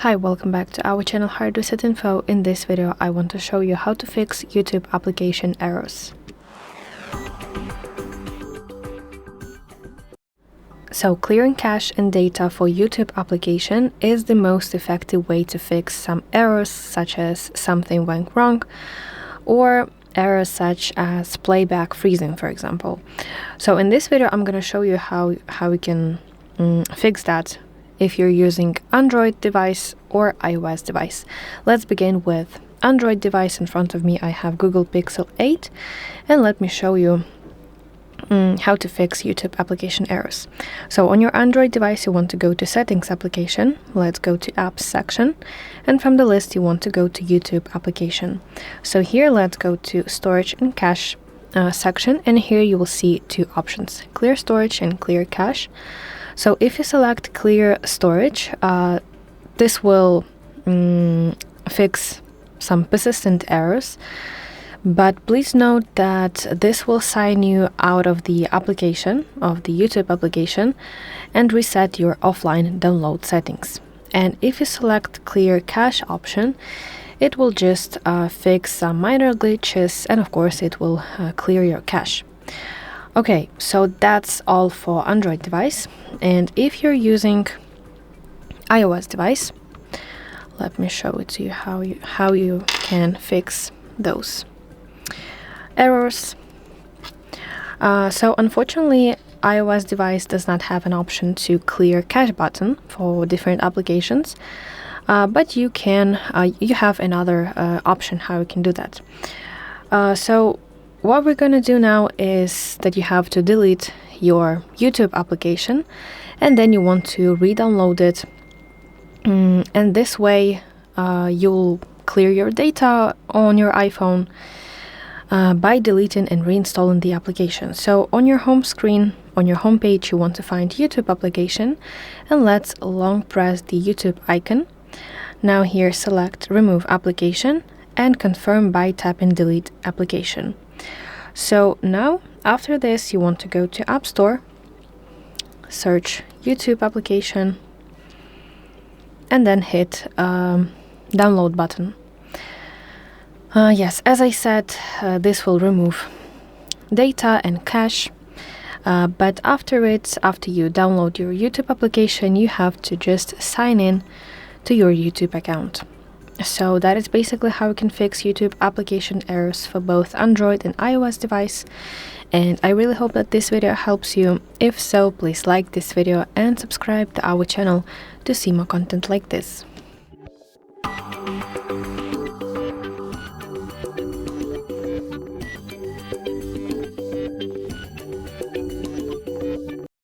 Hi, welcome back to our channel HardReset.Info. In this video, I want to show you how to fix YouTube application errors. So clearing cache and data for YouTube application is the most effective way to fix some errors, such as something went wrong, or errors such as playback freezing, for example. So in this video, I'm going to show you how we can fix that if you're using Android device or iOS device. Let's begin with Android device. In front of me I have Google Pixel 8, and let me show you how to fix YouTube application errors. So on your Android device you want to go to Settings application, let's go to Apps section, and from the list you want to go to YouTube application. So here let's go to Storage and Cache section, and here you will see two options, Clear Storage and Clear Cache. So if you select Clear Storage, this will fix some persistent errors, but please note that this will sign you out of the application, of the YouTube application, and reset your offline download settings. And if you select Clear Cache option, it will just fix some minor glitches, and of course it will clear your cache. Okay, so that's all for Android device. And if you're using iOS device, let me show it to you how you can fix those errors. So unfortunately, iOS device does not have an option to clear cache button for different applications, but you can you have another option how you can do that. So what we're going to do now is that you have to delete your YouTube application, and then you want to re-download it, and this way you'll clear your data on your iPhone by deleting and reinstalling the application. So on your home screen, on your home page, you want to find YouTube application, and let's long press the YouTube icon. Now here select Remove Application and confirm by tapping Delete Application. So now after this you want to go to App Store, search YouTube application, and then hit download button. Yes, as I said, this will remove data and cache, but after you download your YouTube application, you have to just sign in to your YouTube account. So that is basically how you can fix YouTube application errors for both Android and iOS device. And I really hope that this video helps you. If so, please like this video and subscribe to our channel to see more content like this.